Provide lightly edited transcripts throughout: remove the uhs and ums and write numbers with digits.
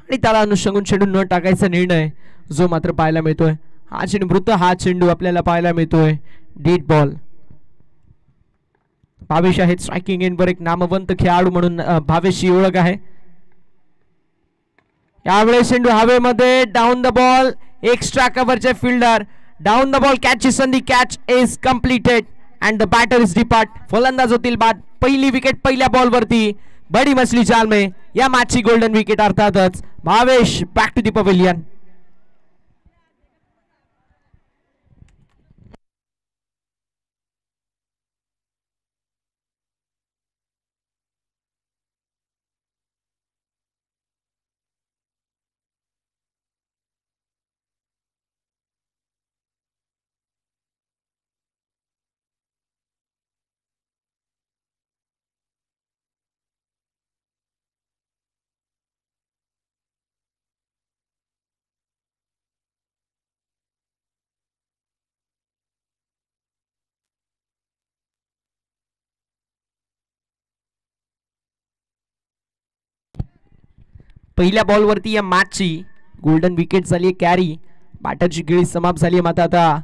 आणि त्याला अनुषंगून चेंडू न टाकायचा निर्णय जो मात्र पाहायला मिळतोय. हा चेंडू मृत हा चेंडू आपल्याला पाहायला मिळतोय. Did ball. भावेश आहेत स्ट्रायकिंग एंडवर एक नामवंत खेळाडू म्हणून भावेशची ओळख आहे. यावेळेस चेंडू हवेमध्ये डाऊन द बॉल. एक्स्ट्रा कव्हरचे फिल्डर डाऊन द बॉल कॅचची संधी. Catch is completed and the batter is depart. फलंदाज होतील बाद. पहिली विकेट पहिल्या बॉलवरती. बडी मछली जाल में या मॅचची गोल्डन विकेट अर्थातच. Bhavesh back to the pavilion. पहिल्या बॉलवरती या मॅचची गोल्डन विकेट झाली आहे कॅरी. बॅटरची गिळी समाप्त झाली आहे. मात्र आता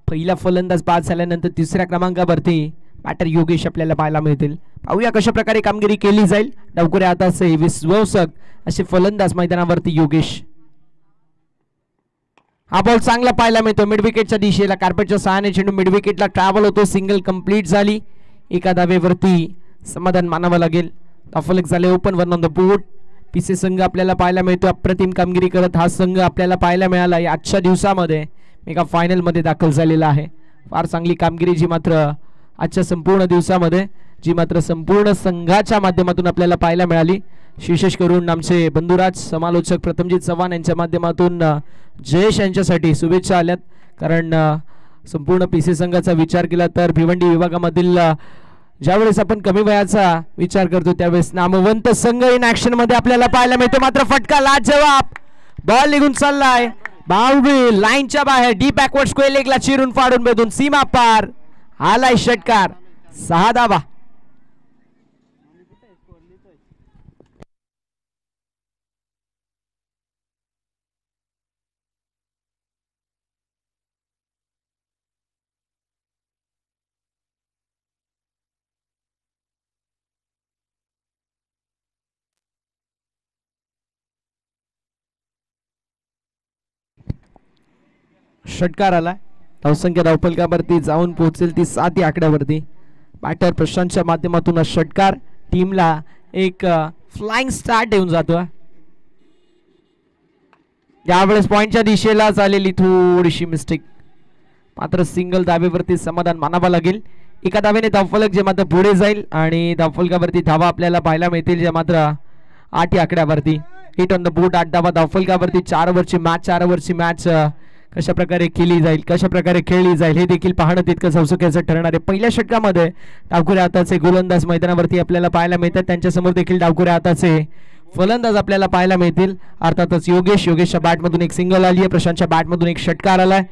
पहिला फलंदाज बाद झाल्यानंतर तिसऱ्या क्रमांकावरती बॅटर योगेश आपल्याला पाहायला मिळतील. पाहूया कशा प्रकारे कामगिरी केली जाईल. डावखुऱ्या हाताचे विश्वसक असे फलंदाज मैदानावरती योगेश. हा बॉल चांगला पाहायला मिळतो मिड विकेटच्या दिशेला. कार्पेटच्या सहाय्याने चेंडू मिड विकेटला ट्रॅव्हल होतो. सिंगल कंप्लीट झाली. एका धावेवरती समाधान मानावं लागेल. फलक झाले open one on the board. PC संघ आपल्याला पाहायला मिळतो अप्रतिम कामगिरी करत. हा संघ आपल्याला पाहायला मिळाला आजच्या दिवसामध्ये एका फायनलमध्ये दाखल झालेला आहे. फार चांगली कामगिरी जी मात्र आजच्या संपूर्ण दिवसामध्ये जी मात्र संपूर्ण संघाच्या माध्यमातून आपल्याला पाहायला मिळाली. विशेष करून आमचे बंधुराज समालोचक प्रथमजीत चव्हाण यांच्या माध्यमातून जयेश यांच्यासाठी शुभेच्छा आल्यात. कारण संपूर्ण पीसी संघाचा विचार केला तर भिवंडी विभागामधील ज्यावेळेस आपण कमी वयाचा विचार करतो त्यावेळेस नामवंत संघ इन ऍक्शन मध्ये आपल्याला पाहायला मिळतो. मात्र फटका लाजवाब. बॉल निघून चाललाय. बाउंड्री लाईनच्या बाहेर. डी बॅकवर्ड स्क्वेअर लेगला चिरून फाडून बेधून सीमा पार. आलाय षटकार. 6 धावा. षटकार आला. धावसंख्या धावफलकावरती जाऊन पोहोचेल ती 7 या आकड्यावरती. बॅटर प्रशांतच्या माध्यमातून षटकार टीमला एक फ्लाइंग स्टार्ट येऊन जातो. यावेळेस पॉइंटच्या दिशेला झालेली थोडीशी मिस्टेक. मात्र सिंगल धावेवरती समाधान मानावं लागेल. एका धावेने धावफलक जे मात्र पुढे जाईल आणि धावफलकावरती धावा आपल्याला पाहायला मिळतील जे मात्र 8 या आकड्यावरती. Hit on the board. 8 धावा धावफलकावरती. 4 ओव्हरची मॅच. 4 ओव्हरची मॅच कशा प्रकारे केली जाईल कशा प्रकारे खेळली जाईल हे देखील पाहणं तितकंच औत्सुक्याचं ठरणार आहे. पहिल्या षटकामध्ये डावखुऱ्या हाताचे गोलंदाज मैदानावरती आपल्याला पाहायला मिळतात. त्यांच्यासमोर देखील डावखुऱ्या हाताचे फलंदाज आपल्याला पाहायला मिळतील. अर्थातच योगेश. योगेशच्या बॅटमधून एक सिंगल आली आहे. प्रशांतच्या बॅटमधून एक षटकार आलाय.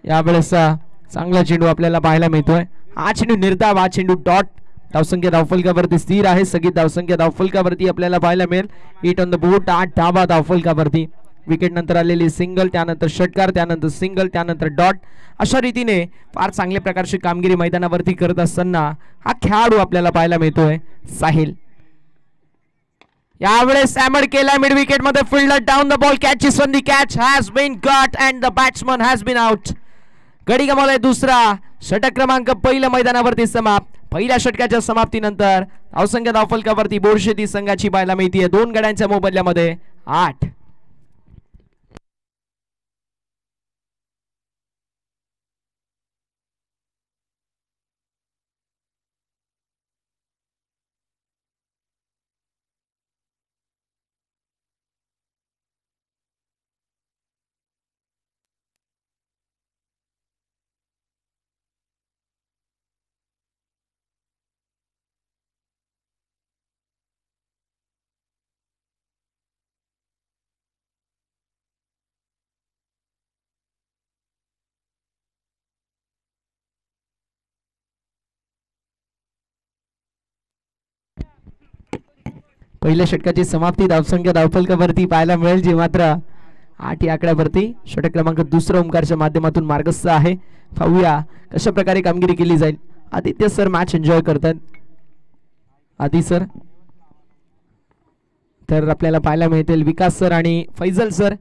यावेळेस चांगला चेंडू आपल्याला पाहायला मिळतोय. हा चेंडू निर्धाव. हा चेंडू डॉट. धावसंख्या धावफलकावरती स्थिर आहे. सगळी धावसंख्या धावफलकावरती आपल्याला पाहायला मिळेल. Hit on the board. 8 धावा धावफलकावरती. विकेट नंतर आलेली सिंगल. त्यानंतर षटकार. त्यानंतर सिंगल. त्यानंतर डॉट. अशा रीतीने फार चांगल्या प्रकारची कामगिरी मैदानावरती करत असताना हा खेळाडू आपल्याला पाहायला मिळतोय साहिल. यावेळेस सॅमड केला मिड विकेट मध्ये. Fielder down the ball. कॅचची संधी. Catch has been got and the batsman has been out. गडी गमावलाय दुसरा. षटक क्रमांक पहिल्या मैदानावरती समाप्त. पहिल्या षटकाच्या समाप्तीनंतर धावसंख्या धावफलकावरती बोरशेती संघाची पाहायला मिळतीये 2 गड्यांच्या मोबदल्यामध्ये 8. पहिल्या षटकाची समाप्ती धावसंख्या धावफलकावरती पाहायला मिळेल, जी मात्र 8 या आकड्यावरती षटक क्रमांक दुसरा ओमकारच्या माध्यमातून मार्गस्थ आहे. पाहूया कशा प्रकारे कामगिरी केली जाईल. आदित्य सर मॅच एन्जॉय करतात. आदी सर तर आपल्याला पाहायला मिळतील विकास सर आणि फैजल सर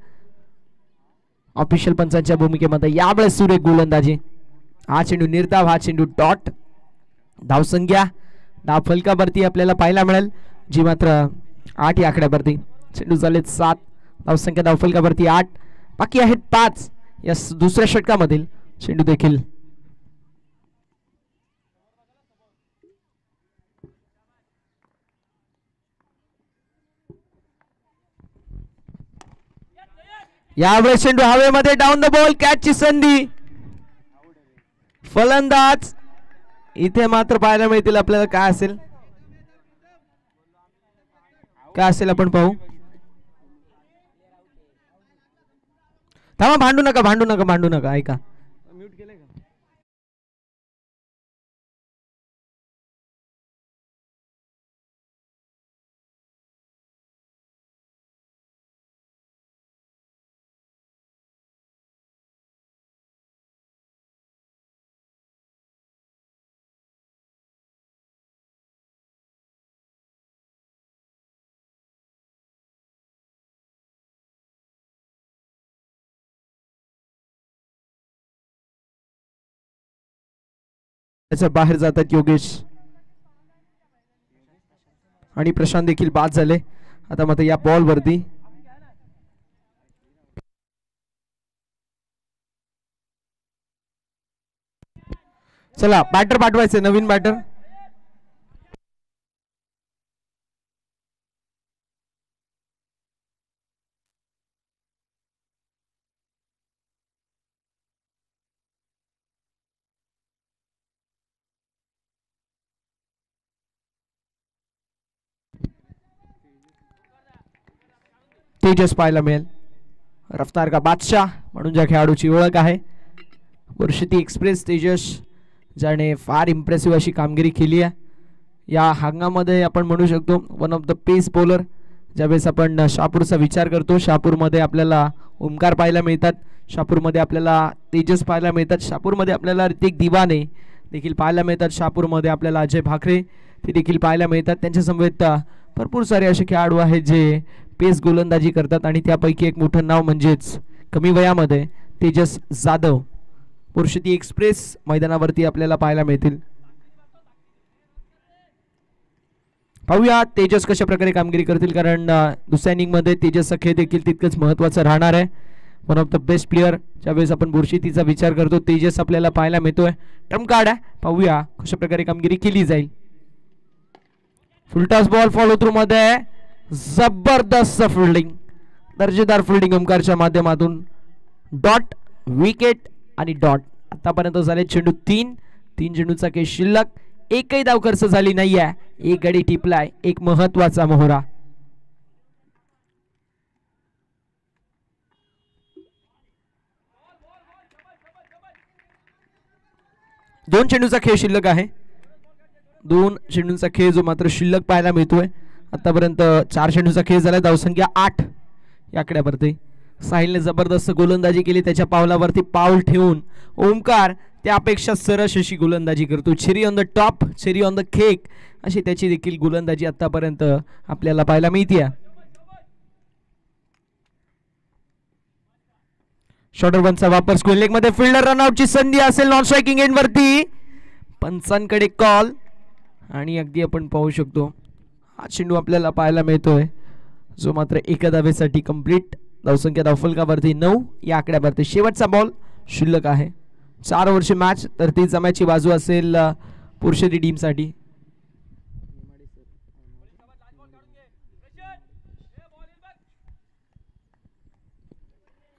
ऑफिशियल पंचांच्या भूमिकेमध्ये. यावेळेस सुरेख गोलंदाजी. हा चेंडू निर्धाव, हा चेंडू डॉट. धावसंख्या धावफलकावरती आपल्याला पाहायला मिळेल, जी मात्र 8 या आकड्यावरती. चेंडू झाले 7, धावसंख्या धावफलकावरती 8, बाकी आहेत 5 या दुसऱ्या षटकामधील चेंडू देखील. यावेळेस चेंडू हवेमध्ये, डाऊन द बॉल, कॅचची संधी. फलंदाज इथे मात्र पाहायला मिळतील आपल्याला. काय असेल काय असेल आपण पाहू. थांबा, भांडू नका भांडू नका भांडू नका. ऐका, म्यूट केलंय का. त्याच्या बाहेर जातात योगेश आणि प्रशांत देखील बाद झाले. आता मात्र या बॉल वरती चला बॅटर पाठवायचे, नवीन बॅटर. तेजस पाहायला मिळेल. रफ्तार का बादशाह म्हणून ज्या खेळाडूची ओळख आहे. वर्षती एक्सप्रेस तेजस, ज्याने फार इम्प्रेसिव्ह अशी कामगिरी केली आहे या हंगामध्ये. आपण म्हणू शकतो one of the pace bowler. ज्यावेळेस आपण शहापूरचा विचार करतो, शहापूरमध्ये आपल्याला ओमकार पाहायला मिळतात, शहापूरमध्ये आपल्याला तेजस पाहायला मिळतात, शहापूरमध्ये आपल्याला ऋतिक दिवाने देखील पाहायला मिळतात, शहापूरमध्ये आपल्याला अजय भाकरे ते देखील पाहायला मिळतात. त्यांच्या समवेत भरपूर सारे असे खेळाडू आहेत जे पेस गोलंदाजी करतात आणि त्यापैकी एक मोठं नाव म्हणजेच कमी वयामध्ये तेजस जाधव वर्षती एक्सप्रेस मैदानावरती आपल्याला पाहायला मिळतील. पाहूया तेजस कशा प्रकारे कामगिरी करतील, कारण दुसऱ्या इनिंग मध्ये तेजसचा खेळ देखील तितकंच महत्त्वाचा राहणार आहे. One of the best player ज्यावेळेस आपण बुरशीतीचा विचार करतो तेजस आपल्याला पाहायला मिळतोय. ट्रम्प कार्ड आहे, पाहूया कशा प्रकारे कामगिरी केली जाईल. फुलटॉस बॉल फॉलो थ्रू मध्ये जबरदस्त फिल्डिंग, दर्जेदार फिल्डिंग ओमकारच्या माध्यमातून. डॉट, विकेट आणि डॉट. आतापर्यंत झाले चेंडू 3 चेंडूचा खेळ शिल्लक. एकही धाव खर्च झाली नाहीये, एक गडी टिपलाय, एक महत्वाचा मोहरा. दोन चेंडूचा खेळ शिल्लक आहे. 2 चेंडूंचा खेळ जो मात्र शिल्लक पाहायला मिळतोय. आतापर्यंत 4 चेंडूचा खेळ झाला, धावसंख्या 8 या आकड्यावरती. साहिलने जबरदस्त गोलंदाजी केली, त्याच्या पावलावरती पाऊल ठेवून ओमकार त्यापेक्षा सरस अशी गोलंदाजी करतो. Cherry on the top, cherry on the cake अशी त्याची देखील गोलंदाजी आतापर्यंत आपल्याला पाहायला मिळते. शॉर्टर वनचा वापर, स्क्वेअर लेग मध्ये फिल्डर रनआउटची संधी असेल, नॉन स्ट्रायकिंग एंड वरती पंचांकडे कॉल. आणि अगदी आपण पाहू शकतो हा चेंडू आपल्याला पाहायला मिळतोय जो मात्र एका धावेसाठी कंप्लीट. धावसंख्या धावफलकावरती 9 या आकड्यावरती. शेवटचा बॉल शिल्लक आहे. 4 ओव्हरची मॅच, तर ती जमायची बाजू असेल पुरुषाची टीमसाठी.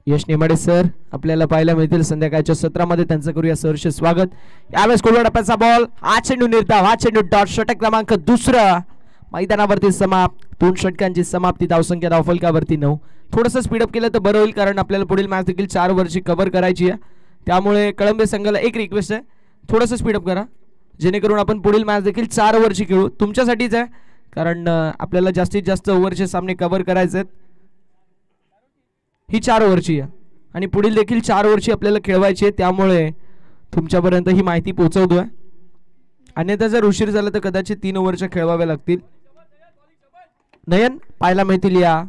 यश नेमाडे सर आपल्याला पाहायला मिळतील संध्याकाळच्या सत्रामध्ये, त्यांचं करूया सहर्ष स्वागत. यावेळेस कोलवा टप्प्याचा बॉल, हा चेंडू निर्धाव, हा चेंडू डॉट. षटक क्रमांक 2 मैदानावरती समाप्त. 2 षटकांची समाप्ती, धावसंख्या धावफलकावरती 9. थोडंसं स्पीडअप केलं तर बरं होईल, कारण आपल्याला पुढील मॅच देखील 4 ओव्हरची कव्हर करायची आहे. त्यामुळे कळंबे संघाला एक रिक्वेस्ट आहे, थोडंसं स्पीडअप करा जेणेकरून आपण पुढील मॅच देखील 4 ओव्हरची खेळू. तुमच्यासाठीच आहे, कारण आपल्याला जास्तीत जास्त ओव्हरचे सामने कव्हर करायचे आहेत. ही 4 ओव्हरची आहे आणि पुढील देखील 4 ओव्हरची आपल्याला खेळवायची आहे, त्यामुळे तुमच्यापर्यंत ही माहिती पोहोचवतोय. अन्यथा जर उशीर झाला तर कदाचित 3 ओव्हरच्या खेळवाव्या लागतील. नयन पाहायला मिळतील या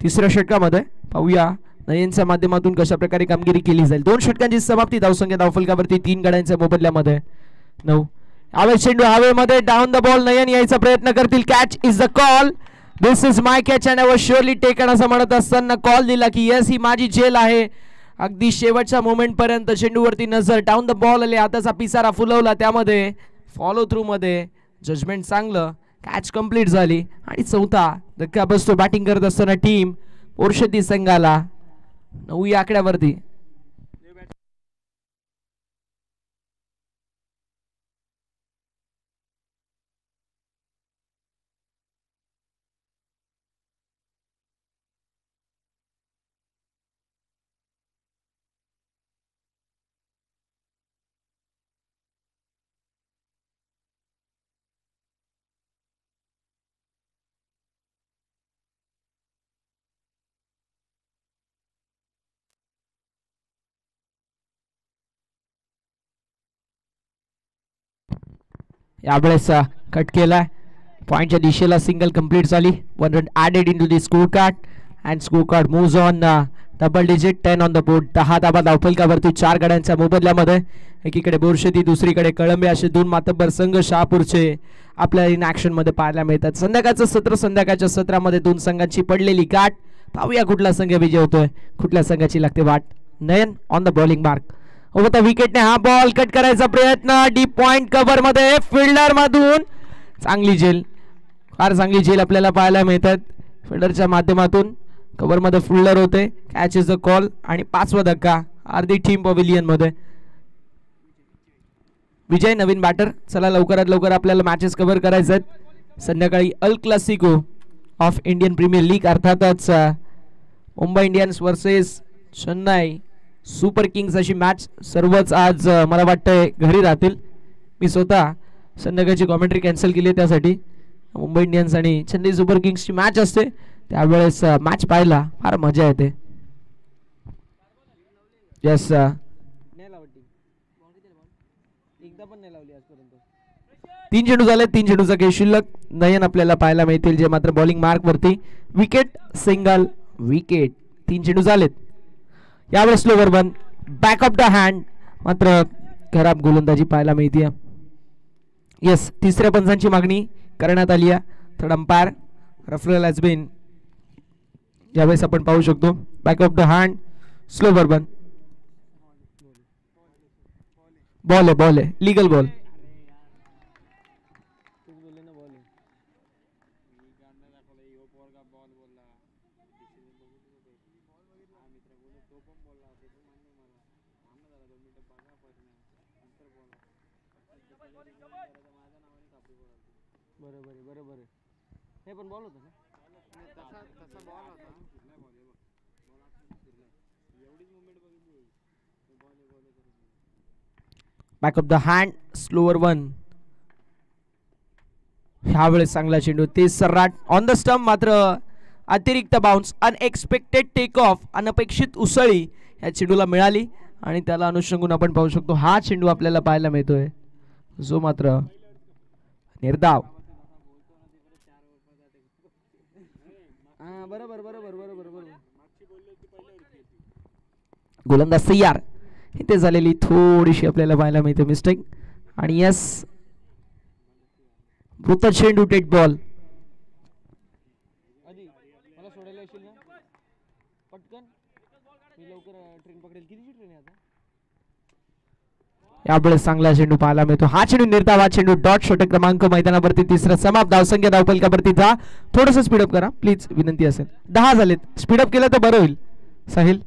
तिसऱ्या षटकामध्ये. पाहूया नयनच्या माध्यमातून कशा प्रकारे कामगिरी केली जाईल. 2 षटकांची समाप्ती. धावसंख्या धावफलकावरती 3 गड्यांच्या मोबदल्यामध्ये 9. यावेळेस चेंडू हवेमध्ये, डाऊन द बॉल. नयन यायचा प्रयत्न करतील. Catch is the call. This is my catch and I was surely taken असं म्हणत असताना कॉल दिला की येस ही माझी झेल आहे. अगदी शेवटच्या मोमेंट पर्यंत चेंडूवरती नजर. डाऊन द बॉल आले. हाताचा पिसारा फुलवला, त्यामध्ये फॉलो थ्रू मध्ये जजमेंट चांगलं. कॅच कंप्लीट झाली आणि चौथा धक्का बसतो बॅटिंग करत असताना टीम पोर्शेती संघाला 9 या आकड्यावरती. यावेळेस कट केलाय. पॉइंटच्या दिशेला सिंगल कंप्लीट झाली. 1 run added in to the score card and score card moves on double digit 10 on the board. 10 धाबा धावफलकावरती 4 गड्यांच्या मोबदल्यामध्ये. एकीकडे बोरशेती, दुसरीकडे कळंबे असे 2 मातब्बर संघ शहापूरचे आपल्याला इन ॲक्शन मध्ये पाहायला मिळतात. संध्याकाळचं सत्र, संध्याकाळच्या सत्रामध्ये 2 संघांची पडलेली गाठ. पाहूया कुठला संघ विजय होतोय, कुठल्या संघाची लागते वाट. नयन ऑन द बॉलिंग मार्क. त्या विकेटने हा बॉल कट करायचा प्रयत्न. डीप पॉइंट कव्हर मध्ये फिल्डर मधून चांगली झेल, फार चांगली झेल आपल्याला पाहायला मिळतात. फिल्डरच्या माध्यमातून कव्हर मध्ये फिल्डर होते. कॅच इज द कॉल आणि 5वा धक्का अर्धी टीम पवेलियन मध्ये. विजय नवीन बॅटर. चला लवकरात लवकर आपल्याला मॅचेस कव्हर करायचे आहेत. संध्याकाळी El Clasico of Indian Premier League, अर्थातच Mumbai Indians versus Chennai Super Kings अशी मॅच. सर्वच आज मला वाटतंय घरी राहतील. मी स्वतः संध्याकाळची कॉमेंट्री कॅन्सल केली आहे, त्यासाठी मुंबई इंडियन्स आणि चेन्नई सुपर किंग्सची मॅच असते, त्यावेळेस मॅच पाहायला फार मजा येते. यस 3 चेंडू झाले. 3 चेंडूचा खेळ शिल्लक. नयन आपल्याला पाहायला मिळतील, जे मात्र बॉलिंग मार्क वरती. Wicket, single, wicket. 3 चेंडू झालेत. यावेळेस slower 1 back of the hand. मात्र खराब गोलंदाजी पाहायला मिळते. यस, तिसऱ्या पंचांची मागणी करण्यात आली आहे. Third umpire referral has been. यावेळेस आपण पाहू शकतो back of the hand, slower 1. Ball आहे, बॉल आहे, लीगल बॉल. बरोबर आहे. हे पण बॉल होता ना, तसा बॉल होता. Back of the hand, slower 1. ह्यावेळेस चांगला चेंडू, ते सर्राट ऑन द स्टंप. मात्र अतिरिक्त बाउन्स, अनएक्सपेक्टेड टेक ऑफ, अनपेक्षित उसळी या चेंडूला मिळाली आणि त्याला अनुषंगून आपण पाहू शकतो हा चेंडू आपल्याला पाहायला मिळतोय, जो मात्र निर्धाव. गोलंदाज तयार. इथे झालेली थोडीशी आपल्याला पाहायला मिळते मिस्टेक. आणि यस, मृत चेंडू, डेड बॉल. यावेळेस चांगला चेंडू पाहायला मिळतो. हा चेंडू निर्धाव, हा चेंडू डॉट. षटक क्रमांक मैदानावरती तिसरा समाप्त. धावसंख्या धावफलकावरती 10. थोडस स्पीडअप करा प्लीज, विनंती असेल. 10 झालेत. स्पीडअप केलं तर बरं होईल. साहिल,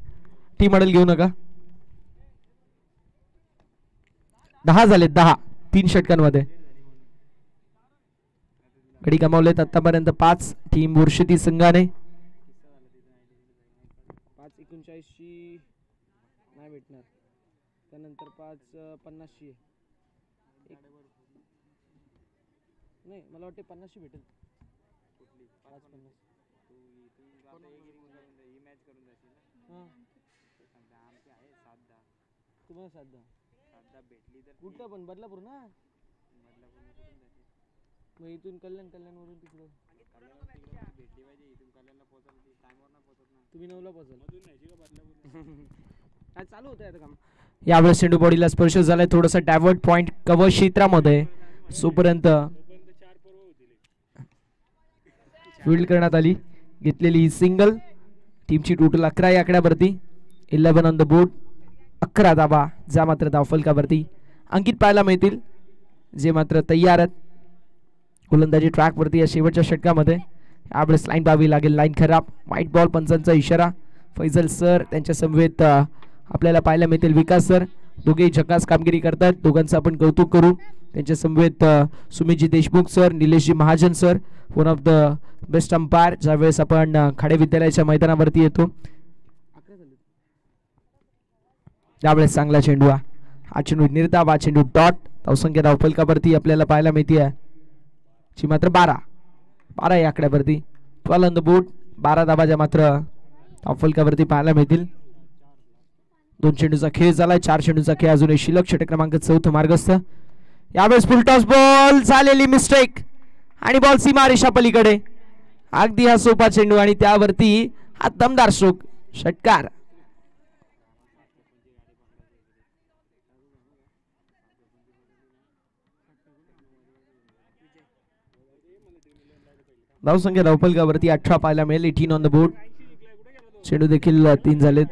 टीम अडल घेऊ नका. 10 झालेत, 10. 3 षटकांमध्ये गडी गमावलेत आतापर्यंत 5 टीम बोरशेती संघाने. 5:49 नाही भेटणार, त्यानंतर 5:50 नाही, मला वाटते 50 भेटेल. तुम्हाला साधा कुठं पण बदलापूर ना मग इथून कल्याणवरून तिकडं तुम्ही 9ला पोहोचाल काय चालू होतं आता काम यावेळेस चेंडू बॉडीला स्पर्श झालाय थोडंसं डायव्हर्ट पॉइंट कव्हर क्षेत्रामध्ये सोपर्यंत फील्ड करण्यात आली घेतलेली ही सिंगल टीमची टोटल 11 या आकड्यावरती 11 ऑन द बोर्ड 11 धाबा ज्या मात्र धावफलकावरती अंकित पाहायला मिळतील जे मात्र तयार आहेत गोलंदाजी ट्रॅकवरती या शेवटच्या षटकामध्ये यावेळेस लाईन पाहावी लागेल लाईन खराब व्हाईट बॉल पंचांचा इशारा फैजल सर त्यांच्या समवेत आपल्याला पाहायला मिळतील विकास सर दोघेही झकास कामगिरी करतात दोघांचं आपण कौतुक करू त्यांच्या समवेत सुमितजी देशमुख सर निलेशजी Mahajan sir one of the best umpire ज्यावेळेस आपण खाडे विद्यालयाच्या मैदानावरती येतो त्यावेळेस चांगला चेंडू हा चेंडू निर्धाव हा चेंडू डॉट धावसंख्या धावफलकावरती आपल्याला पाहायला मिळते ची मात्र 12 या आकड्यावरती 12 ऑन द बोर्ड 12 धाबाच्या मात्र धावफलकावरती पाहायला मिळतील 2 चेंडूचा खेळ झालाय 4 चेंडूचा खेळ अजूनही शिल्लक षटक क्रमांक 4 मार्गस्थ यावेळेस फुल टॉस बॉल झालेली मिस्टेक आणि बॉल सीमा रेषा पलीकडे अगदी हा सोपा चेंडू आणि त्यावरती हा दमदार स्ट्रोक षटकार धावसंख्या धावफलकावरती 18 पाहायला मिळेल 18 ऑन द बोर्ड चेंडू देखील 3 झालेत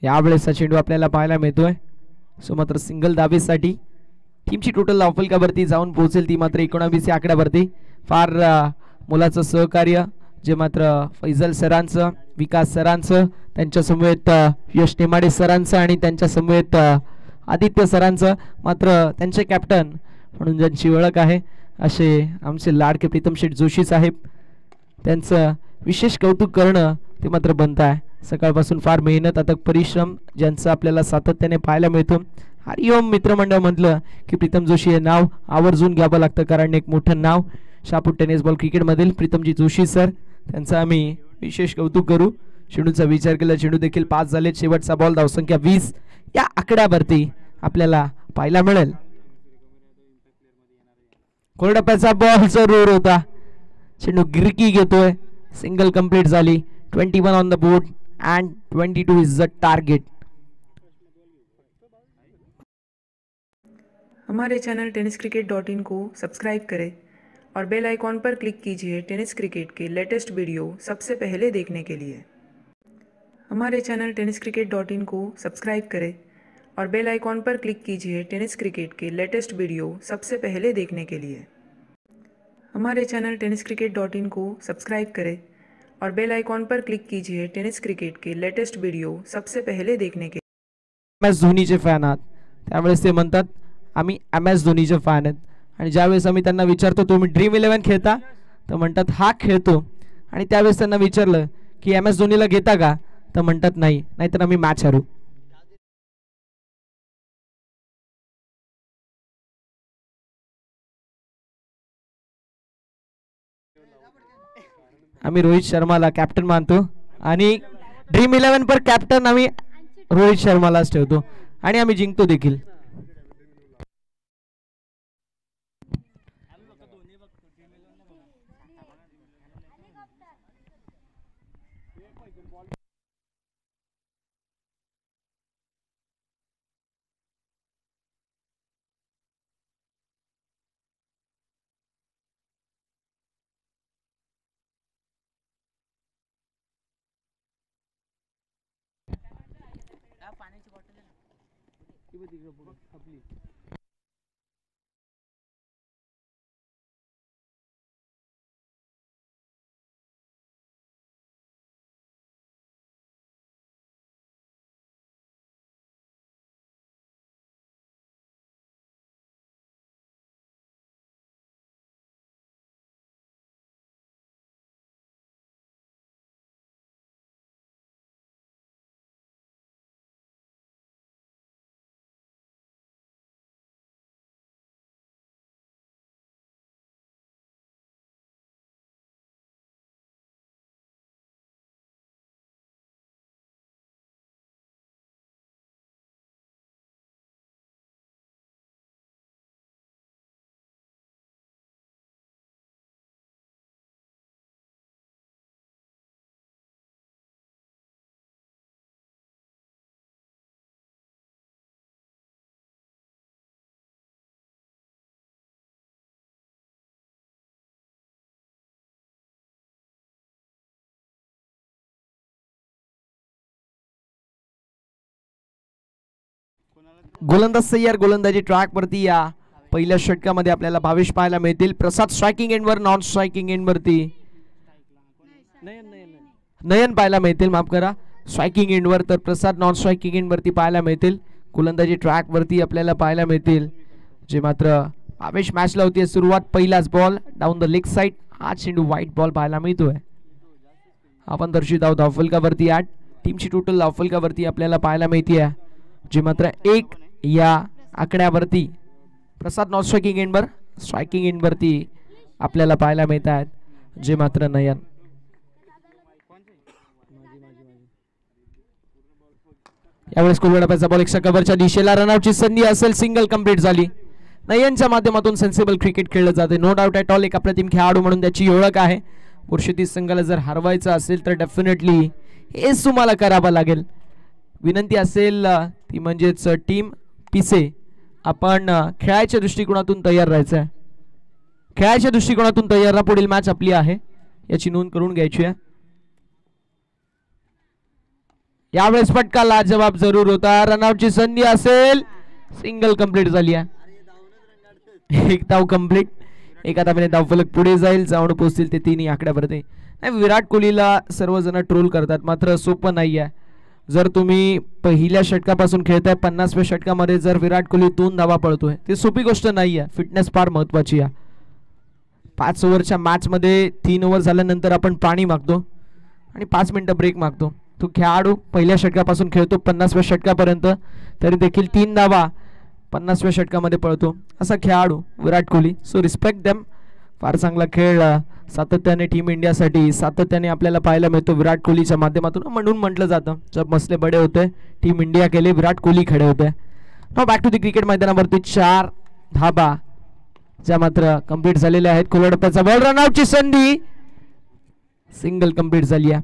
यावेळेसचा चेंडू आपल्याला पाहायला मिळतोय सो मात्र सिंगल धाबेसाठी टीमची टोटल धावफलकावरती जाऊन पोहोचेल ती मात्र 19 या आकड्यावरती फार मुलाचं सहकार्य जे मात्र फैजल सरांचं विकास सरांचं त्यांच्या समवेत यश नेमाडे सरांचं आणि त्यांच्या समवेत आदित्य सरांचं मात्र त्यांचे कॅप्टन म्हणून ज्यांची ओळख आहे असे आमचे लाडके प्रीतम शेठ जोशी साहेब त्यांचं विशेष कौतुक करणं ते मात्र बनत आहे सकाळपासून फार मेहनत अथक परिश्रम ज्यांचं आपल्याला सातत्याने पाहायला मिळतो हरिओम मित्रमंडळ म्हटलं की प्रीतम जोशी हे नाव आवर्जून घ्यावं लागतं कारण एक मोठं नाव शहापूर टेनिस बॉल क्रिकेटमधील प्रीतमजी जोशी सर त्यांचं आम्ही विशेष कौतुक करू चेंडूचा विचार केला चेंडू देखील 5 झालेत शेवटचा बॉल धावसंख्या 20 या आकड्यावरती आपल्याला पाहायला मिळेल कोरडप्याचा बॉल जरूर होता चेंडू गिरकी घेतोय सिंगल कंप्लीट झाली 21 on the board and 22 is the target हमारे चैनल tenniscricket.in को सब्सक्राइब करें और बेल आइकॉन पर क्लिक कीजिए टेनिस क्रिकेट के लेटेस्ट वीडियो सबसे पहले देखने के लिए हमारे चैनल tenniscricket.in को सब्सक्राइब करें और बेल आइकॉन पर क्लिक कीजिए टेनिस क्रिकेट के लेटेस्ट वीडियो सबसे पहले देखने के लिए हमारे चैनल tenniscricket.in को सब्सक्राइब करें और बेल आइकॉन पर क्लिक कीजिए टेनिस क्रिकेट के लेटेस्ट वीडियो सबसे पहले देखने के MS धोनीचे फॅन आहात त्यावेळेस ते म्हणतात आम्ही MS धोनीचे फॅन आहेत आणि ज्यावेळेस आम्ही त्यांना विचारतो तुम्ही ड्रीम 11 खेळता तर म्हणतात हा खेळतो आणि त्यावेळेस त्यांना विचारलं की MS धोनीला घेता का तर म्हणतात नाही नाहीतर आम्ही मॅच हारू आम्ही रोहित शर्माला कॅप्टन मानतो आणि ड्रीम 11 पर कॅप्टन आम्ही रोहित शर्मालाच ठेवतो आणि आम्ही जिंकतो देखील गोलंदाज सय्यार गोलंदाजी ट्रॅक वरती या पहिल्या षटकामध्ये आपल्याला भावेश पाहायला मिळतील. प्रसाद स्ट्रायकिंग एंड वर, नॉन स्ट्रायकिंग एंड वरती नयन पाहायला मिळतील. माफ करा, स्ट्रायकिंग एंड वर तर प्रसाद नॉन स्ट्रायकिंग एंड वरती पाहायला मिळतील. गोलंदाजी ट्रॅक वरती आपल्याला पाहायला मिळतील. जे मात्र भावेश मॅच लावते सुरुवात. पहिलाच ball down the leg side, हा चेंडू व्हाईट बॉल पाहायला मिळतोय. आपण दर्शित आहोत धावफलकावरती 8. टीमची टोटल धावफलकावरती आपल्याला पाहायला मिळते. जे मात्र 1 या आकड्यावरती प्रसाद नॉन स्ट्रायकिंग एंड वर, स्ट्रायकिंग एंड वरती आपल्याला पाहायला मिळत आहेत. जे मात्र नयन. यावेळेस कोलवडाचा बॉल एक्स्ट्रा कव्हरच्या दिशेला, रनआउटची संधी असेल. सिंगल कंप्लीट झाली. नयनच्या माध्यमातून सेन्सिबल क्रिकेट खेळलं जाते. नो डाऊट ॲट ऑल एक अप्रतिम खेळाडू म्हणून त्याची ओळख आहे. पोर्शुगीज संघाला जर हरवायचं असेल तर डेफिनेटली हेच तुम्हाला करावं लागेल. विनंती असेल ती म्हणजेच टीम पिसे, आपण खेळायच्या दृष्टिकोनातून तयार राहायचं आहे. खेळायच्या दृष्टिकोनातून तयार राहा. पुढील मॅच आपली आहे याची नोंद करून घ्यायची आहे. यावेळेस फटका लाजवाब जरूर होता. रनआउटची संधी असेल. सिंगल कंप्लीट झाली आहे. एक धाव कंप्लीट. एका धावेने धावफलक पुढे जाईल. जाऊन पोहोचतील ते 3 आकड्यावरती. विराट कोहलीला सर्वजण ट्रोल करतात, मात्र सोपं नाही आहे. जर तुम्ही पहिल्या षटकापासून खेळताय, 50व्या षटकामध्ये जर विराट कोहली 2 धावा पळतोय, ती सोपी गोष्ट नाही आहे. फिटनेस फार महत्वाची आहे. 5 ओव्हरच्या मॅचमध्ये 3 ओव्हर झाल्यानंतर आपण पाणी मागतो आणि 5 मिनिटं ब्रेक मागतो. तो खेळाडू पहिल्या षटकापासून खेळतो 50व्या षटकापर्यंत, तरी देखील 3 धावा 50व्या षटकामध्ये पळतो असा खेळाडू Virat Kohli. So respect them. फार चांगला खेळ सातत्याने टीम इंडियासाठी सातत्याने आपल्याला पाहायला मिळतो विराट कोहलीच्या माध्यमातून. म्हणून म्हटलं जातं जब मसले बडे होते टीम इंडिया के लिए विराट कोहली खडे होते. Now back to the cricket मैदानावरती 4 धाबा ज्या मात्र कंप्लीट झालेल्या आहेत. कोलवडप्पाचा बॉल, रनआउटची संधी. सिंगल कंप्लीट झाली आहे.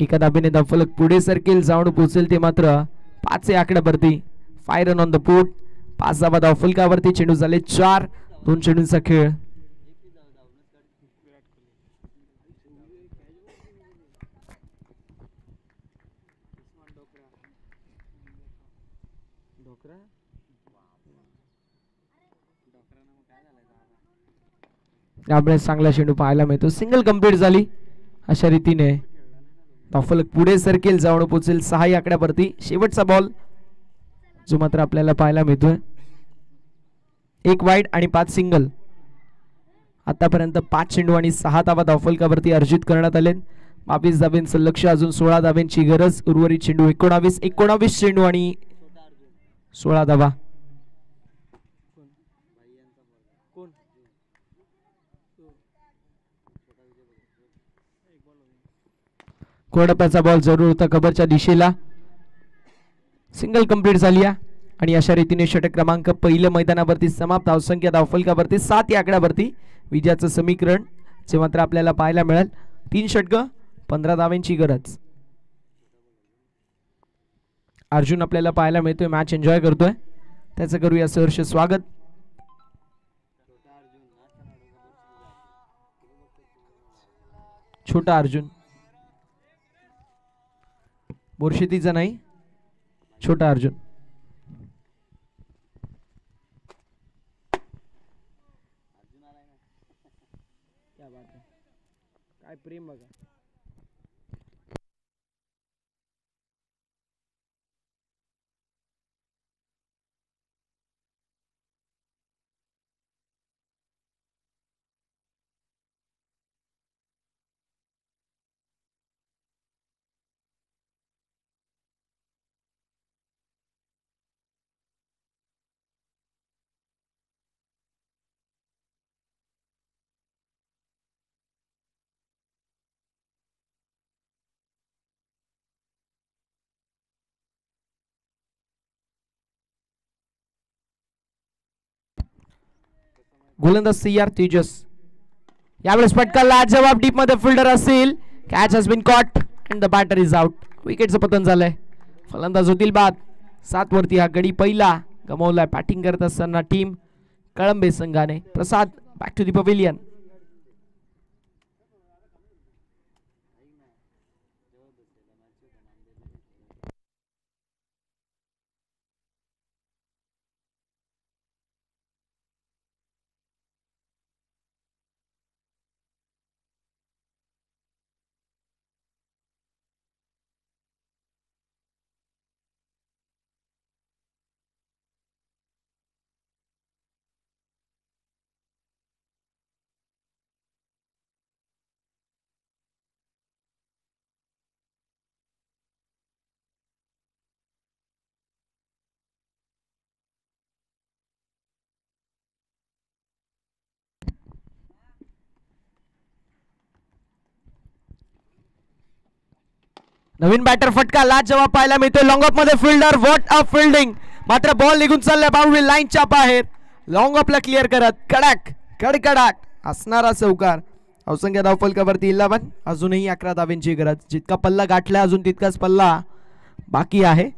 एका धाबेने धावफलक पुढे सरकेल. जाऊन पोहोचेल ते मात्र 5 आकड्यावरती. 5 रन ऑन द बोर्ड. 5 धाबा धावफलकावरती. चेंडू झाले 4. 2 चेंडूंचा खेळ. यामुळे चांगला चेंडू पाहायला मिळतो. सिंगल कंप्लीट झाली. अशा रीतीने धावफलक पुढे सरकेल. जाऊन पोहोचेल 6 आकड्यावरती. शेवटचा बॉल जो मात्र आपल्याला पाहायला मिळतोय. 1 वाईड आणि 5 सिंगल. आतापर्यंत 5 चेंडू आणि 6 धावा धावफलकावरती अर्जित करण्यात आले. 22 धाब्यांचं लक्ष, अजून 16 धाब्यांची गरज. उर्वरित चेंडू 19 चेंडू आणि 16 धावा. कोडप्याचा बॉल जरूर होता कबरच्या दिशेला. सिंगल कंप्लीट झाली आहे आणि अशा रीतीने षटक क्रमांक पहिल्या मैदानावरती समाप्त. धावसंख्या धावफलकावरती 7 या आकड्यावरती विजयाचं समीकरण जे मात्र आपल्याला पाहायला मिळेल. 3 षटकं 15 धावांची गरज. अर्जुन आपल्याला पाहायला मिळतोय, मॅच एन्जॉय करतोय. त्याचं करूया सहर्ष स्वागत. छोटा अर्जुन, बोरशेतीचा नाही, छोटा अर्जुन. क्या बात आहे, काय प्रेम बघा. गोलंदाज CR तेजस. यावेळेस फटका लाजवाब डीप मध्ये फिल्डर असेल. Catch has been caught and the batter is out. विकेटचं पतन झालंय. फलंदाज होतील बाद. 7 वरती हा गडी पहिला गमावलाय बॅटिंग करत असताना टीम कळंबे संघाने. Prasad back to the pavilion. नवीन बॅटर फटका लाजवाब पाहायला मिळतोय. लॉंग ऑफ मध्ये फिल्डर. What a fielding. मात्र बॉल निघून चाललाय बाउंड्री लाईनच्या बाहेर. लॉंग ऑफला क्लिअर करत कडक कडकडाट असणारा चौकार. धावसंख्या धावफलकावरती 11. अजूनही 11 धावांची गरज. जितका पल्ला गाठला अजून तितकाच पल्ला बाकी आहे.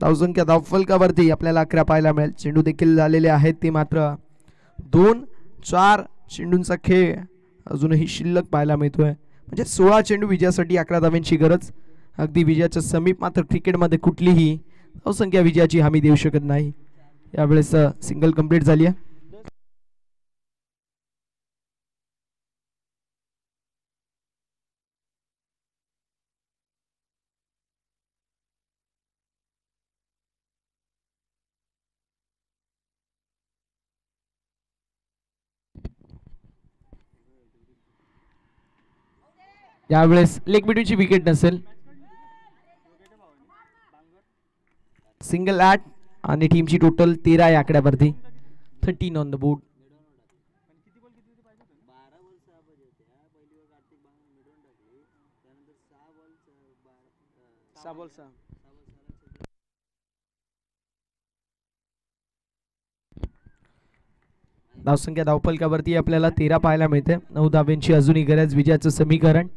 धावसंख्या धावफलकावरती आपल्याला 11 पाहायला मिळेल. चेंडू देखील झालेले आहेत ते मात्र 2-4 चेंडूंचा खेळ अजूनही शिल्लक पाहायला मिळतोय. म्हणजे 16 चेंडू विजयासाठी 11 धावांची गरज. अगदी विजयाच्या समीप. मात्र क्रिकेटमध्ये कुठलीही धावसंख्या विजयाची हमी देऊ शकत नाही. यावेळेस सिंगल कंप्लीट झाली आहे. यावेळेस लेग बिटवीची विकेट नसेल. सिंगल ॲट आणि टीमची टोटल 13 या आकड्यावरती. 13 ऑन द बोर्ड. धावसंख्या धावफलकावरती आपल्याला 13 पाहायला मिळते. 9 धावांची अजूनही गरज. विजयाचं समीकरण.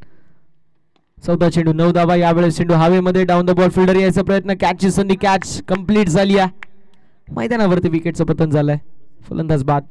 14 चेंडू 9 धावा. यावेळेस चेंडू हवेमध्ये. डाऊन द बॉल फिल्डर यायचा प्रयत्न. कॅचची संधी. कॅच कंप्लीट झाली आहे. मैदानावरती विकेटचं पतन झालंय. फलंदाज बाद.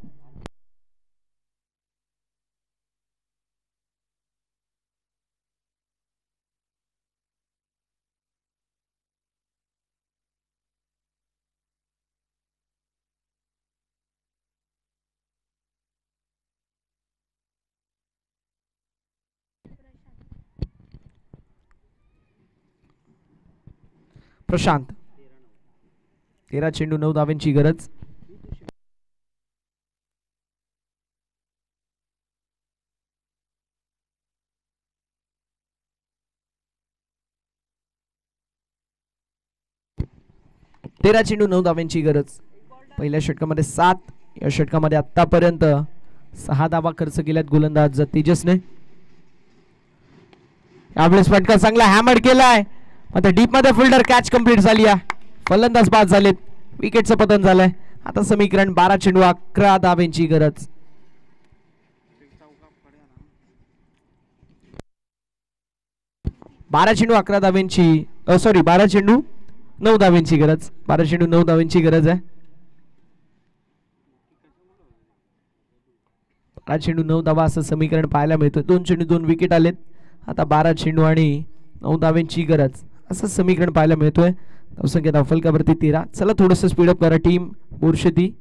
प्रशांत. 13 चेंडू 9 धावांची गरज. तेरा चेंडू 9 धावांची गरज. पहिल्या षटकामध्ये 7. या षटकामध्ये आतापर्यंत 6 धावा खर्च केल्यात गोलंदाज तेजसने. यावेळेस फटका चांगला हॅमर केलाय. मात्र डीप मध्ये फिल्डर. कॅच कंप्लीट झाली आहे. फलंदाज बाद झालेत. विकेटचं पतन झालंय. आता समीकरण 12 चेंडू 11 धावांची गरज. बारा चेंडू 11 धावांची 12 चेंडू 9 धावांची गरज. 12 चेंडू 9 धावांची गरज आहे. 12 चेंडू 9 धावा असं समीकरण पाहायला मिळतं. 2 चेंडू 2 विकेट आलेत. आता 12 चेंडू आणि 9 धावांची गरज असं समीकरण पाहायला मिळतोय. धावसंख्या धावफलकावरती 13. चला थोडंसं स्पीडअप करा टीम मुर्शिदी.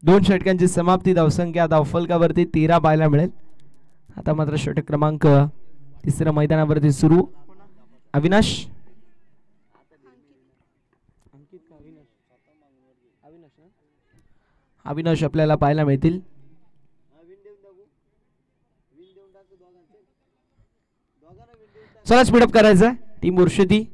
दोन षटकांची समाप्ती. धावसंख्या धावफलकावरती 13 पाहायला मिळेल. आता मात्र षटक क्रमांक 3 मैदानावरती सुरू. अविनाश अविनाश आपल्याला पाहायला मिळतील. चला स्पीडअप करायचं टीम मुर्शिदी.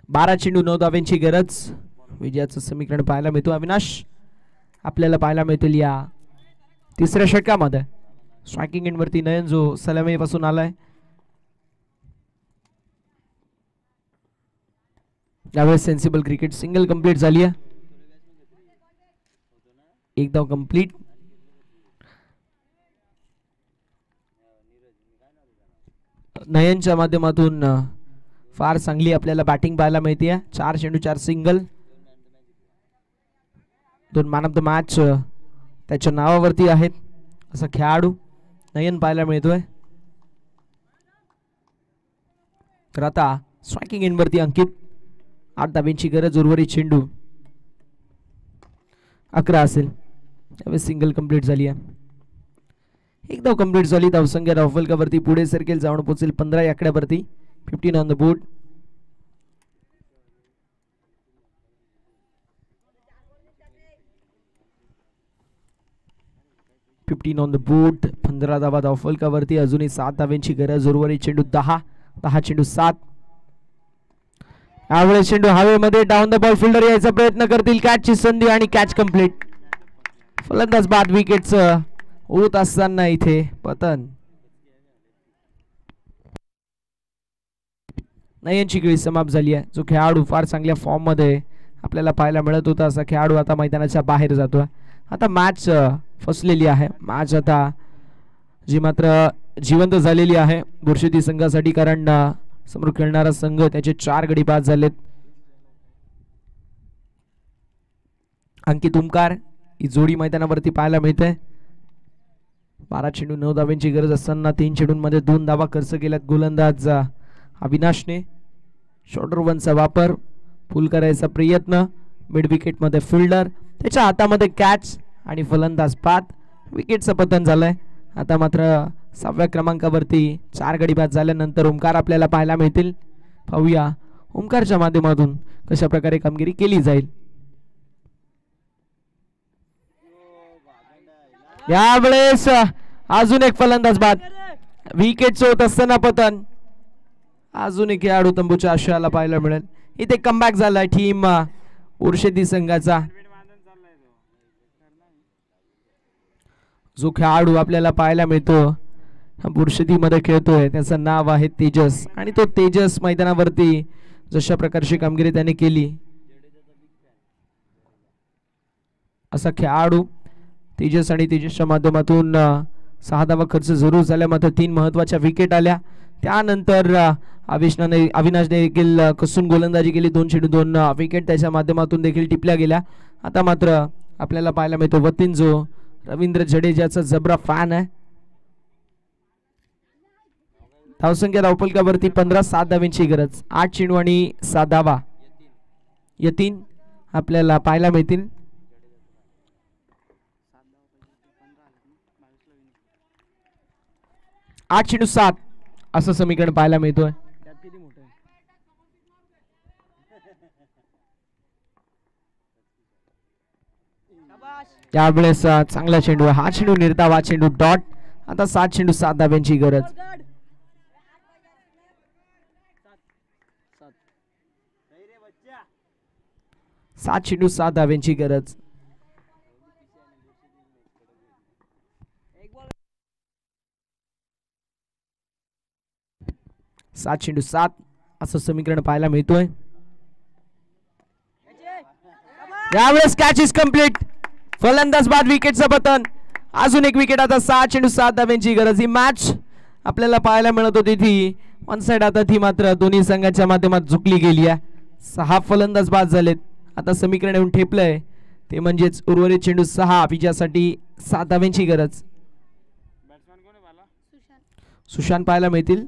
बारा चेंडू 9 धावांची गरज. विजयाचं समीकरण पाहायला मिळतो. अविनाश आपल्याला पाहायला मिळतील या तिसऱ्या षटकामध्ये. स्ट्रायकिंग एंड वरती नयन जो सलामी पासून आलाय. यावेळेस सेन्सिबल क्रिकेट सिंगल कंप्लीट झाली आहे. एक धाव कंप्लीट. नयनच्या माध्यमातून फार चांगली आपल्याला बॅटिंग पाहायला मिळते. 4 चेंडू 4 single. 2 man of the match त्याच्या नावावरती आहेत असा खेळाडू नयन पाहायला मिळतोय. तर आता स्ट्रायकिंग एंड वरती अंकित. 8 धाब्यांची गरज. उर्वरित चेंडू 11 असेल. त्यावेळेस सिंगल कंप्लीट झाली आहे. एक धाव कंप्लीट झाली. धावसंख्या धावफलकावरती पुढे सरकेल जाऊन पोहोचेल 15 या आकड्यावरती. 15 on the board. On the board. 15 धावा धावफलकावरती. अजूनही 7 धाव्यांची गरज. उर्वरित चेंडू 10 चेंडू 7. यावेळेस चेंडू हवेमध्ये. डाऊन द बॉल फिल्डर यायचा प्रयत्न करतील. कॅचची संधी आणि कॅच कंप्लीट. फलंदाज बाद. विकेटचं होत असताना इथे पतन. नयनची खेळी समाप्त झाली आहे. जो खेळाडू फार चांगल्या फॉर्म मध्ये आपल्याला पाहायला मिळत होता असा खेळाडू आता मैदानाच्या बाहेर जातोय. आता मॅच फसलेली आहे. मॅच आता जी मात्र जिवंत झालेली आहे मुर्शिदी संघासाठी. कारण समोर खेळणारा संघ त्याचे 4 गडी बाद झालेत. अंकित ओमकार ही जोडी मैदानावरती पाहायला मिळते. 12 चेंडू 9 धावांची गरज असताना 3 चेंडूंमध्ये 2 धावा खर्च केल्यात गोलंदाज अविनाशने. शॉर्टर वनचा वापर. फुल करायचा प्रयत्न. मिड विकेट मध्ये फिल्डर. त्याच्या हातामध्ये कॅच आणि फलंदाज बाद. विकेटचं पतन झालंय. आता मात्र 6व्या क्रमांकावरती 4 गडी बाद झाल्यानंतर ओमकार आपल्याला पाहायला मिळतील. पाहूया ओमकारच्या माध्यमातून कशा प्रकारे कामगिरी केली जाईल. यावेळेस अजून एक फलंदाज बाद. विकेटचं होत असताना पतन. अजून एक खेळाडू तंबूच्या आशयाला पाहायला मिळेल. इथे कमबॅक झालाय टीम मुर्शिदी संघाचा. जो खेळाडू आपल्याला पाहायला मिळतो मुर्शिदी मध्ये खेळतोय त्याचं नाव आहे तेजस. आणि तो तेजस मैदानावरती जशा प्रकारची कामगिरी त्याने केली असा खेळाडू तेजस. आणि तेजसच्या माध्यमातून 6 धावा खर्च जरूर झाल्या. मात्र 3 महत्वाच्या विकेट आल्या. त्यानंतर अविनाशने देखील कसून गोलंदाजी केली. 2 चेंडू 2 विकेट त्याच्या माध्यमातून देखील टिपल्या गेल्या. आता मात्र आपल्याला पाहायला मिळतो वतीन जो रवींद्र जडेजाचा जबरा फॅन आहे. धावसंख्या धावफलकावरती 15. 7 धावांची गरज. 8 चेंडू आणि 7 धावा यतीन आपल्याला पाहायला मिळतील. 8 चेंडू 7 असं समीकरण पाहायला मिळतोय. त्यावेळेस चांगला चेंडू. हा चेंडू निर्धाव. हा चेंडू डॉट. आता 7 चेंडू 7 धाव्यांची गरज. 7. 7 चेंडू 7 धाव्यांची गरज. एक बॉल. 7 चेंडू 7 असं समीकरण पाहायला मिळतोय. यावेळेस कॅच इज कम्प्लीट. फलंदाज बाद विकेटचं पतन. अजून एक विकेट. आता 7 चेंडू 7 धाव्यांची गरज. ही मॅच आपल्याला पाहायला मिळत होती ती वन साइड, आता ती मात्र दोन्ही संघांच्या माध्यमात झुकली गेली आहे. 6 फलंदाज बाद झालेत. आता समीकरण येऊन ठेपलंय ते म्हणजेच उर्वरित चेंडू 6 विजयासाठी 7 धाव्यांची गरज. सुशांत पाहायला मिळतील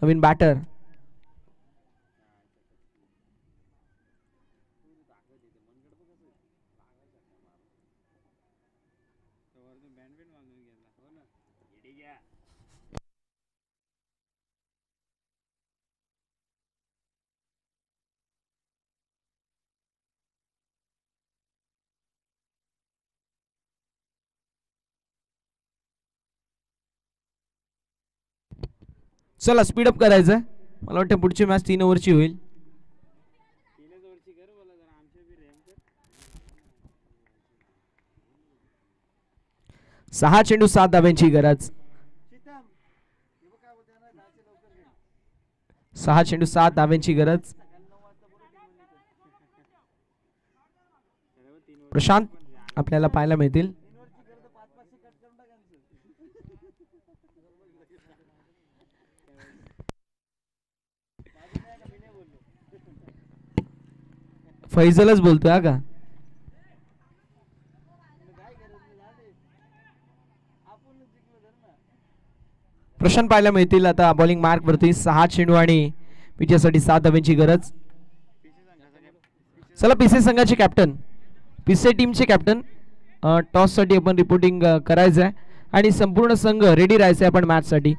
नवीन बॅटर. चला स्पीडअप करायचं. मला वाटतं पुढची मॅच 3 ओव्हरची होईल. 6 चेंडू 7 धाव्यांची गरज. 6 चेंडू 7 धाव्यांची गरज. प्रशांत आपल्याला पाहायला मिळतील. फैजलच बोलतोय हा का. प्रशांत पाहायला मिळतील आता बॉलिंग मार्क वरती. 6 चेंडू आणि विजयासाठी 7 धाव्यांची गरज. चला पीसी संघाचे कॅप्टन, पीसी टीमचे कॅप्टन टॉस साठी आपण रिपोर्टिंग करायचं आहे आणि संपूर्ण संघ रेडी राहायचं आहे आपण मॅच साठी.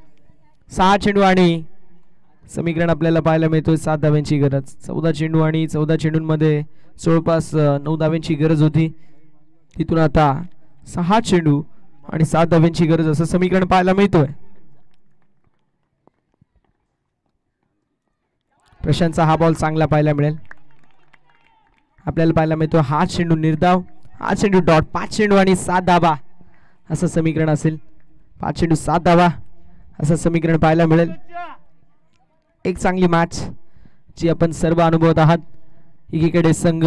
6 चेंडू आणि समीकरण आपल्याला पाहायला मिळतोय 7 धाव्यांची गरज. 14 चेंडू आणि 14 चेंडूंमध्ये जवळपास 9 धाव्यांची गरज होती. तिथून आता 6 चेंडू आणि 7 धाव्यांची गरज असं समीकरण पाहायला मिळतोय. प्रशांतचा हा बॉल चांगला पाहायला मिळेल. आपल्याला पाहायला मिळतो हा चेंडू निर्धाव, हा चेंडू डॉट. 5 चेंडू आणि 7 धावा असं समीकरण असेल. 5 चेंडू 7 धावा असं समीकरण पाहायला मिळेल. एक चांगली मॅच जी आपण सर्व अनुभवत आहात. एकीकडे संघ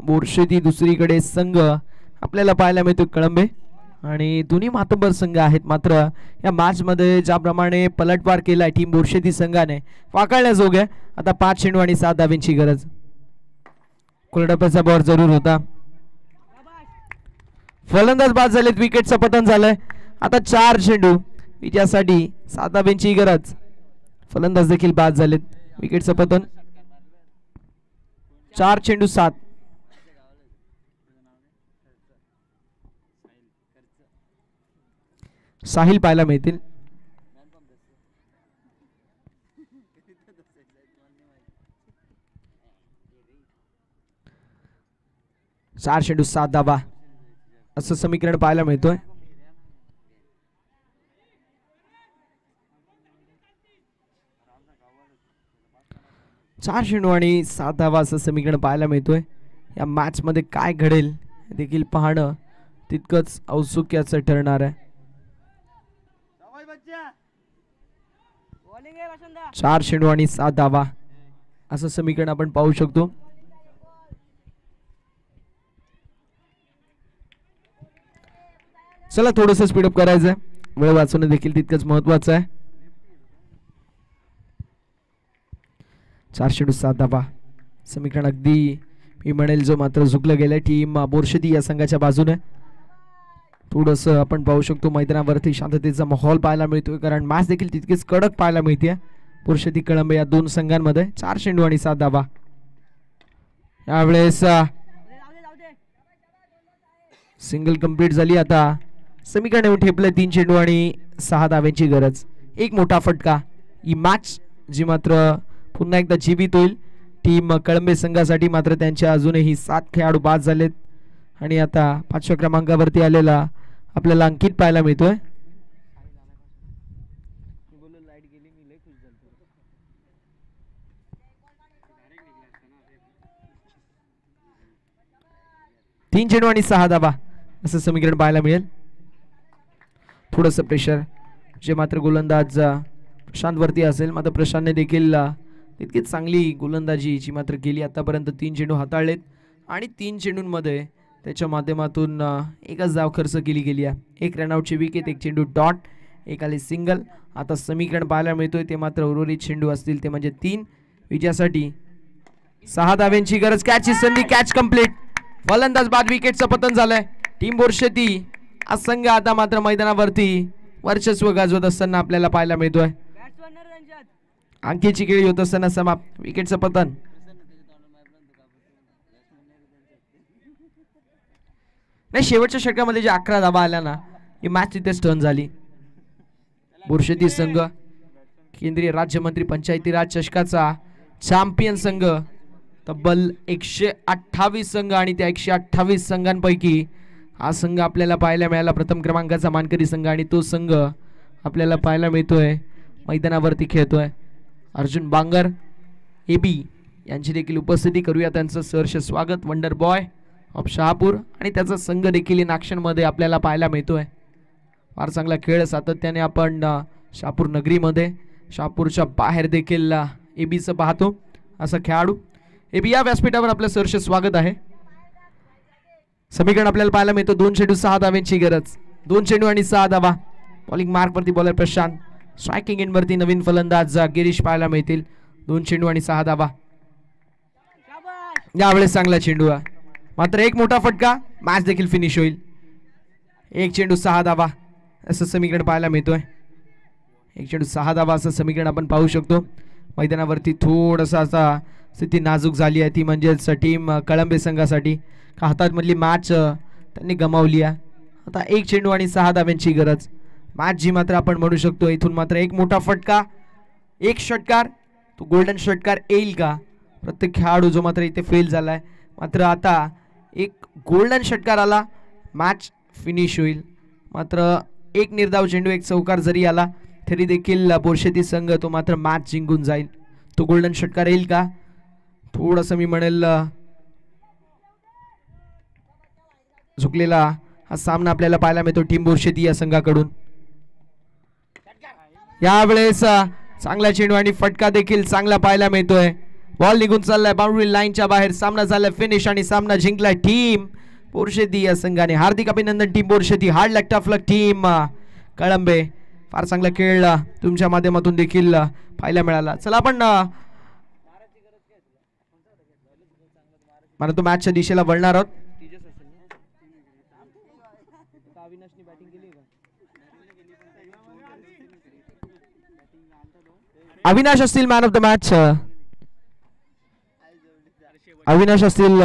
बोरशेती, दुसरीकडे संघ आपल्याला पाहायला मिळतो कळंबे आणि दोन्ही मातब्बर संघ आहेत. मात्र या मॅच मध्ये ज्याप्रमाणे पलटवार केलाय टीम बोरशेती संघाने वाकळण्याजोग्या. आता 5 चेंडू आणि 7 धाव्यांची गरज. कोलडप्याचा बॉल जरूर होता. फलंदाज बाद झालेत. विकेटचं पतन झालंय. आता 4 चेंडू विजयासाठी 7 धाव्यांची गरज. फलंदाज देखील बाद झालेत. विकेटचं पतन. 4 चेंडू 7. साहिल पाहायला मिळतील. 4 चेंडू 7 धावा असं समीकरण पाहायला मिळतोय. चार चेंडू आणि 7 धावा असं समीकरण पाहायला मिळतोय. या मॅच मध्ये काय घडेल देखील पाहणं तितकंच औत्सुक्याचं ठरणार आहे. 4 चेंडू आणि 7 धावा असं समीकरण आपण पाहू शकतो. चला थोडंसं स्पीडअप करायचंय. वेळ वाचवणं देखील तितकंच महत्वाचं आहे. 4 चेंडू 7 धावा समीकरण अगदी मी म्हणेल जो मात्र झुकलं गेलंय टीम बोरशेती या संघाच्या बाजूने. थोडंसं आपण पाहू शकतो मैदानावरती शांततेचा माहोल पाहायला मिळतोय कारण मॅच देखील तितकीच कडक पाहायला मिळते. बोरशेती कळंबे या दोन संघांमध्ये 4 चेंडू आणि 7 धावा. यावेळेस सिंगल कंप्लीट झाली. आता समीकरण येऊन ठेपले 3 चेंडू आणि 6 धाव्यांची गरज. एक मोठा फटका. ही मॅच जी मात्र पुन्हा एकदा जीवित होईल टीम कळंबे संघासाठी. मात्र त्यांच्या अजूनही 7 खेळाडू बाद झालेत आणि आता 5व्या क्रमांकावरती आलेला आपल्याला अंकित पाहायला मिळतोय. 3 चेंडू आणि 6 धावा असं समीकरण पाहायला मिळेल. थोडंसं प्रेशर जे मात्र गोलंदाज प्रशांत वरती असेल. मात्र प्रशांतने देखील तितकीच चांगली गोलंदाजी जी मात्र केली आतापर्यंत. 3 चेंडू हाताळलेत आणि 3 चेंडूंमध्ये त्याच्या माध्यमातून एकच धाव खर्च केली गेली आहे. 1 रनआउटची विकेट, 1 चेंडू डॉट, एक आली सिंगल. आता समीकरण पाहायला मिळतोय ते मात्र उर्वरित चेंडू असतील ते म्हणजे 3. विजयासाठी 6 धाव्यांची गरज. कॅचची संधी, कॅच कंप्लीट. फलंदाज बाद, विकेटचं पतन झालंय. टीम बोरशेती हा संघ आता मात्र मैदानावरती वर्चस्व गाजवत असताना आपल्याला पाहायला मिळतोय. अंकीची खेळी होत असताना समाप्त. विकेटचं पतन. नाही, शेवटच्या षटकामध्ये जे 11 धावा आल्या ना, ही मॅच तिथेच टर्न झाली. बोरशेती संघ केंद्रीय राज्यमंत्री पंचायती राज चषकाचा चॅम्पियन संघ. तब्बल 128 संघ आणि त्या 128 संघांपैकी हा संघ आपल्याला पाहायला मिळाला प्रथम क्रमांकाचा मानकरी संघ. आणि तो संघ आपल्याला पाहायला मिळतोय मैदानावरती खेळतोय. अर्जुन बांगर AB यांची देखील उपस्थिती. करूया त्यांचं सहर्ष स्वागत. वंडर बॉय ऑफ शहापूर आणि त्याचा संघ देखील इन ॲक्शनमध्ये आपल्याला पाहायला मिळतोय. फार चांगला खेळ सातत्याने आपण शहापूर नगरीमध्ये, शहापूरच्या बाहेर देखील ABचं पाहतो. असा खेळाडू AB या व्यासपीठावर आपलं सहर्ष स्वागत आहे. समीकरण आपल्याला पाहायला मिळतं. 2 चेंडू 6 धाव्यांची गरज. 2 चेंडू आणि 6 धावा. बॉलिंग मार्कवरती बॉलर प्रशांत. स्ट्रायकिंग एंडवरती नवीन फलंदाज गिरीश पाहायला मिळतील. 2 चेंडू आणि 6 धावा. यावेळेस चांगला चेंडू आहे. मात्र एक मोठा फटका, मॅच देखील फिनिश होईल. 1 चेंडू 6 धावा असं समीकरण पाहायला मिळतोय. 1 चेंडू 6 धावा असं समीकरण आपण पाहू शकतो. मैदानावरती थोडंसं असा स्थिती नाजूक झाली आहे, ती म्हणजेच टीम कळंबे संघासाठी. का हातातमधली मॅच त्यांनी गमावली आहे. आता 1 चेंडू आणि 6 धाव्यांची गरज. मॅच जी मात्र आपण म्हणू शकतो इथून मात्र एक मोठा फटका, एक षटकार, तो गोल्डन षटकार येईल का? प्रत्येक खेळाडू जो मात्र इथे फेल झालाय. मात्र आता एक गोल्डन षटकार आला, मॅच फिनिश होईल. मात्र एक निर्धाव चेंडू, एक चौकार जरी आला तरी देखील बोरशेती संघ तो मात्र मॅच जिंकून जाईल. तो गोल्डन षटकार येईल का? थोडंसं मी म्हणेल झुकलेला हा सामना आपल्याला पाहायला मिळतो टीम बोरशेती या संघाकडून. यावेळेस चांगला चेंडू आणि फटका देखील चांगला पाहायला मिळतोय. बॉल निघून चाललाय बाउंड्री लाईनच्या बाहेर. सामना झालाय फिनिश आणि सामना जिंकलाय टीम बोरशेती या संघाने. हार्दिक अभिनंदन टीम बोरशेती. हार्ड लक टफ लक टीम कळंबे. फार चांगला खेळ तुमच्या माध्यमातून देखील पाहायला मिळाला. चला आपण मला तो मॅचच्या दिशेला वळणार आहोत. अविनाश असतील man of the match. Avinash असतील